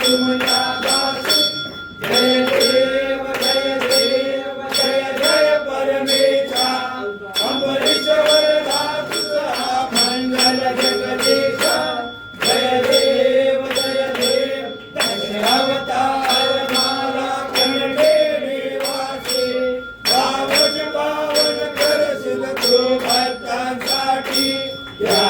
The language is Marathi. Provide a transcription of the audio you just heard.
तुमच्या दासी जय देव जय देव जय जय परमेशा अंबरीश वरदा तुझा मंगल जगदीशा जय देव दशावतार माला कंठे निवासी पावन पावन करशील तू भक्तांसाठी या